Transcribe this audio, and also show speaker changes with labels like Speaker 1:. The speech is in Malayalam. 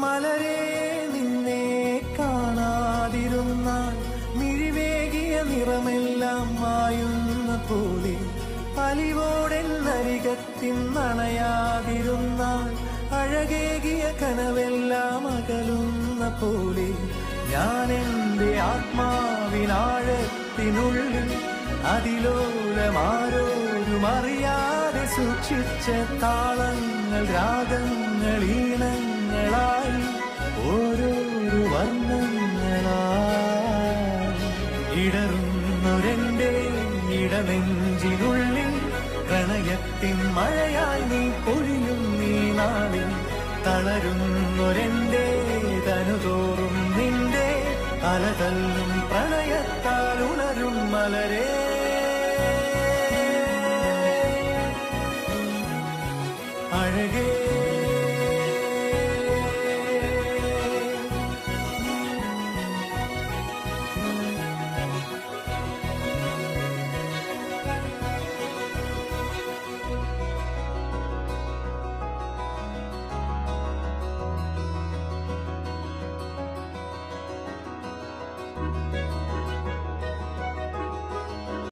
Speaker 1: മലരേ നിന്നെ കാണാതിരുന്നാൽ മിഴിവേകിയ നിറമെല്ലാം മായുന്ന പോലെ അലിവോടെന്നരികത്തിൻ നണയാതിരുന്നാൽ അഴകേകിയ കനവെല്ലാം അകലുന്ന പോലെ ഞാൻ എൻ്റെ ആത്മാവിനാഴത്തിനുള്ളിൽ അതിലോലമാരോരും അറിയാതെ സൂക്ഷിച്ച താളങ്ങൾ രാഗങ്ങൾ ഈണങ്ങളായി ഓരോരോ വർണ്ണങ്ങളായി ഇടറുന്നൊരെന്റെ ഇടനെഞ്ചിനുള്ളിൽ പ്രണയത്തിൻ മഴയായി നീ പൊഴിയും നീ നാളിൽ തളരുന്നൊരെന്റെ തനുതോറും നിന്റെ അലതല്ലും പ്രണയത്താൽ ഉണരും മലരേ